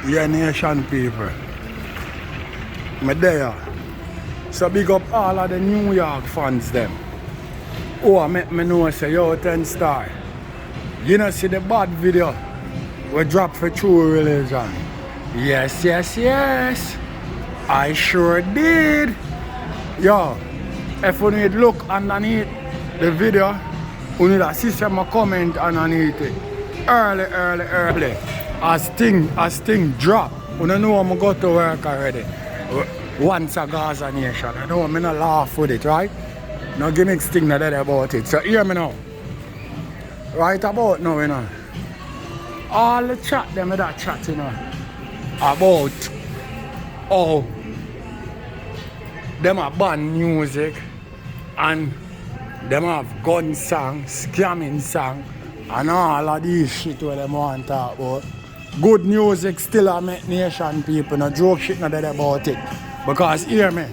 Yeah, nation people. Me there. So big up all of the New York fans them. Oh, make me know say yo 10 star. You know see the bad video we drop for True Religion. Yes, yes, yes. I sure did. Yo, if you need look underneath the video, you need to see some comment underneath it. Early. As thing drop. You know I'm go to work already. Once a Gaza nation. I know I'm not laugh with it, right? No gimmick thing that about it. So hear me now. Right about now, you know. All the chat them that chat, you know, about how them a ban music and them have gun song, scamming song, and all of these shit where them want to talk about. Good music still a make nation people, no joke shit not about it. Because hear me,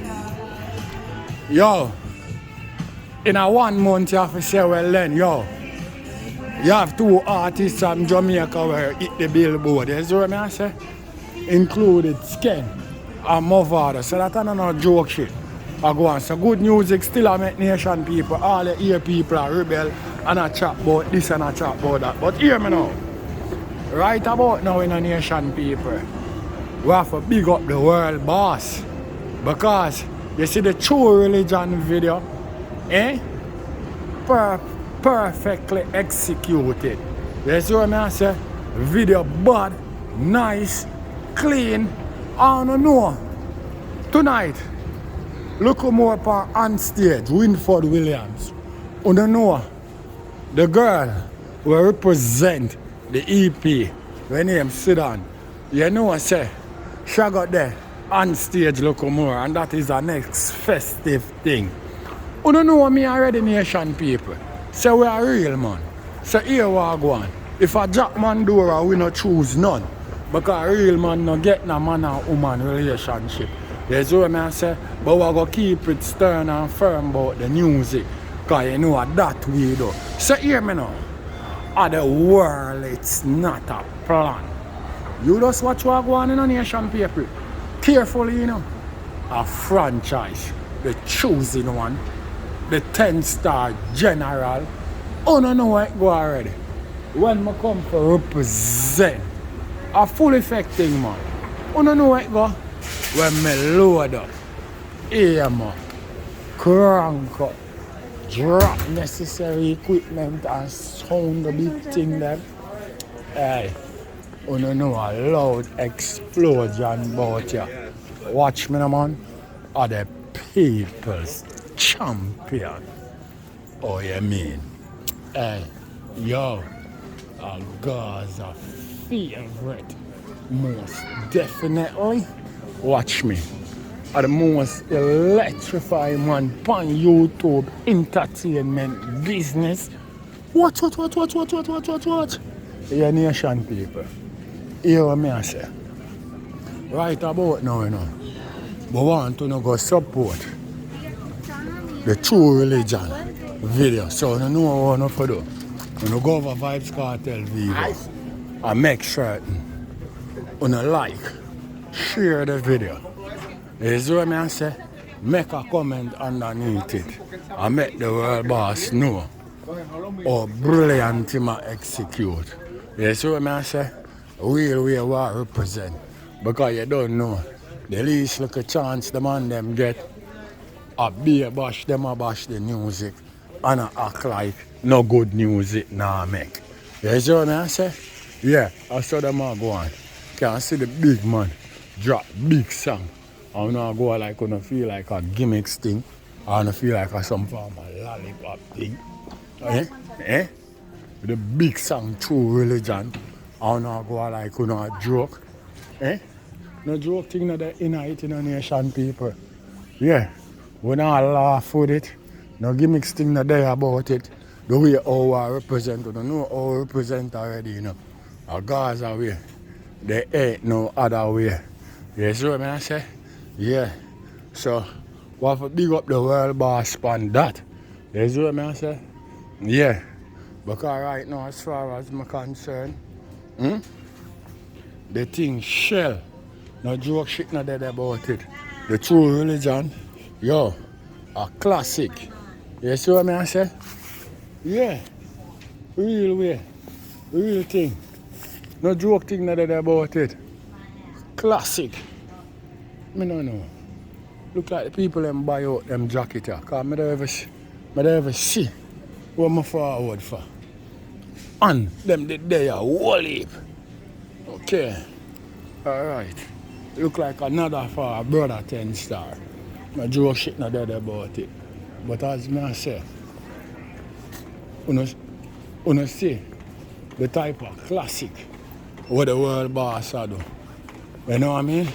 yo, in a 1 month you have to say, well then, yo, you have 2 artists from Jamaica where hit the billboard. You see what I say? Included Skin and Movada. So that's not no joke shit. I go on. So good music still a make nation people. All the ear people are rebel and I chat about this and I chat about that. But hear me now. Right about now in a nation people, we have to big up the world boss. Because you see the True Religion video, perfectly executed. You see what I say? Video bad, nice, clean. I don't know. Tonight, look more on stage, Winford Williams. You don't know the girl will represent the EP. Her name Sudan. You know I say she got there on stage look more, and that is the next festive thing. You don't know me already, nation people. So we are real man. So here we are going. If a Jack Mandora, we not choose none. Because a real man no get no man and woman relationship. You see what I say? But we are going to keep it stern and firm about the music. Because you know that we do. So hear me now. At the world, it's not a plan. You just watch what going on in a nation people. Carefully, you know. A franchise. The choosing one. The 10-star general. Oh no, know what go already. When I come for represent a full effect thing, man. Oh no, know what go. When me load up, aim up, crank up, drop necessary equipment and sound the big thing there. Hey, oh no, know a loud explosion about ya. Watch me, man. Are the people's champion. Oh, you mean? Hey, yo, a Gaza favorite. Most definitely. Watch me. Are the most electrifying man on YouTube entertainment business. What? Yeah, nation people. Hear what I say. Right about now, you know. But want to go support the True Religion video. So you know what to do. You go over Vybz Kartel video and make sure you like, share the video. You see what I say? Make a comment underneath it and make the world boss know how brilliant him execute. You see what I say? We represent. Because you don't know the least little chance the man them get a beer bash them a bash the music and a act like no good music nah make. You see what I say? Yeah, I saw them all go on. Can see the big man drop big song. I don't go like I feel like a gimmick thing. I don't feel like some form of lollipop thing. The big song True Religion. I don't go like a joke. No joke thing in it in a nation people. Yeah. We not laugh with it. No gimmicks thing not there about it. The way how I represent, you know how I represent already, you know. A Gaza way. There ain't no other way. You see what I say? Yeah. So we have to big up the world boss on that. You see what I say? Yeah. Because right now as far as I'm concerned, the thing shell. No joke shit not dead about it. The true religion, yo, a classic. You see what I say? Yeah. Real way. Real thing. No joke thing not dead about it. Classic. Me no know. Look like the people them buy out them jacket here. Cause me don't ever see what I'm forward for. And them they are whole heap. Okay. Alright. Look like another for our brother 10 star. No joke shit not dead about it. But as me say, you see the type of classic what the world boss are do. You know what I mean?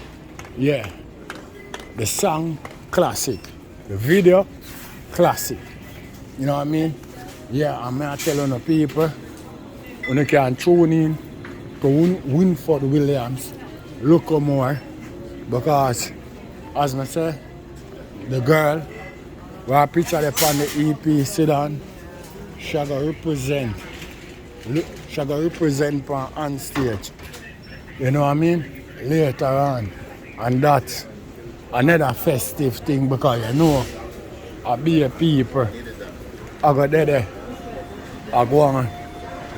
Yeah. The song classic. The video classic. You know what I mean? Yeah, and I tell you people, you can tune in to Winford Williams, look more, because as I say, the girl where I picture them on the EP sit down, she gonna represent on stage. You know what I mean? Later on. And that's another festive thing because you know I be a people. I go there. I go and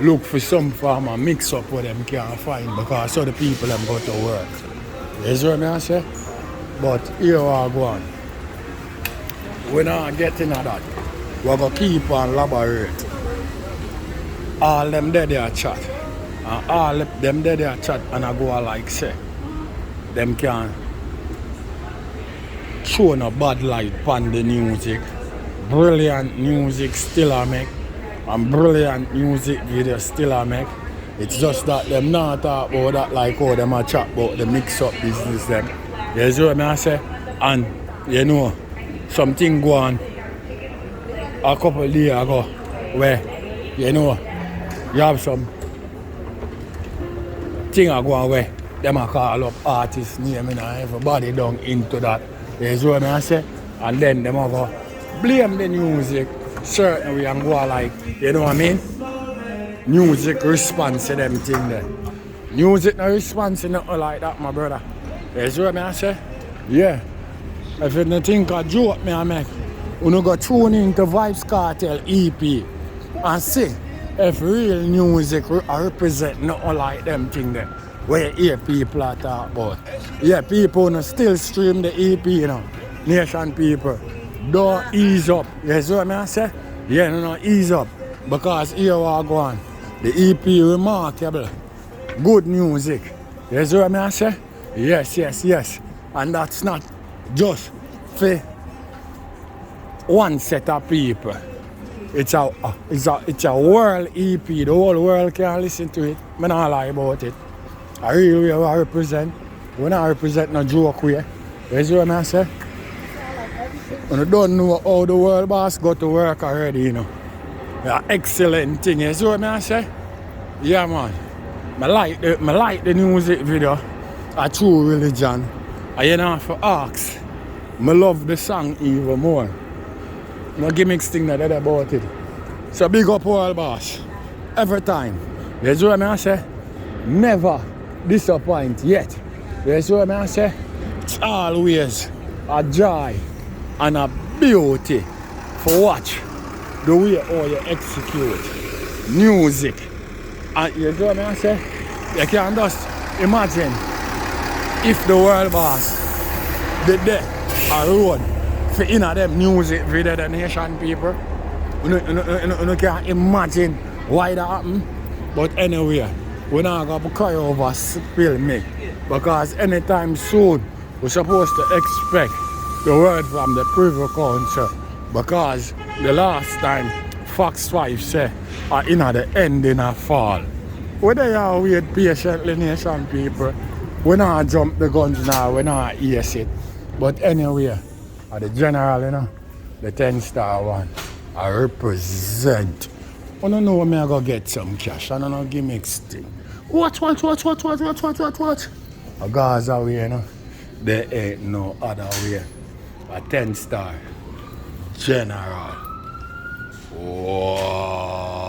look for some form of mix up what them can't find because so the people them go to work. You see what I say? But here I go on. We're not getting at that. We're going to keep on elaborate. All them there chat. And all them there chat and I go like say. Them can show no bad light on the music. Brilliant music still I make. And brilliant music video still I make. It's just that them not talk about that like how them a chat about the mix up business them. You see what I say? And you know, something go on a couple of days ago where you know you have some thing a go on where them a call up artists name and everybody down into that. You see what I say? And then them a go blame the music certain way and go like, you know what I mean? Music response to them thing there. Music no response to nothing like that, my brother. You see what I say? Yeah. If you don't think a joke me I make, you go tune into Vybz Kartel EP and see if real music represent nothing like them thing there. Where you hear people are talk about. Yeah, people no still stream the EP, you know. Nation people. Don't ease up. You see what I say? Yeah, no, ease up. Because here we go on. The EP remarkable. Good music. You see what I say? Yes. And that's not just for one set of people. It's a world EP. The whole world can listen to it. I don't lie about it. I really represent. We don't represent no joke way. You see what I say? You don't know how the world boss go to work already, you know. Yeah, excellent thing. You see what I say? Yeah, man. I like the music video. A true religion. And you know, for ask, I love the song even more. No gimmicks thing that about it. So big up world boss. Every time. You see what I say? Never disappoint yet. You see what I say? It's always a joy and a beauty for watch the way how you execute music. And you know what I say? You can just imagine if the world boss did there a road for inner them music video the nation people. You can imagine why that happen. But anyway, we're not going to cry over spill me. Because anytime soon we're supposed to expect the word from the Privy Council, because the last time Fox 5 said in the ending of fall. Whether you wait patiently, nation people, we not jump the guns now, we not ace it. But anyway, at the general, you know, the 10 star one, I represent. I don't know when I go get some cash, I don't know gimmicks thing. What? A Gaza way, you know, there ain't no other way. A 10 star general. Whoa.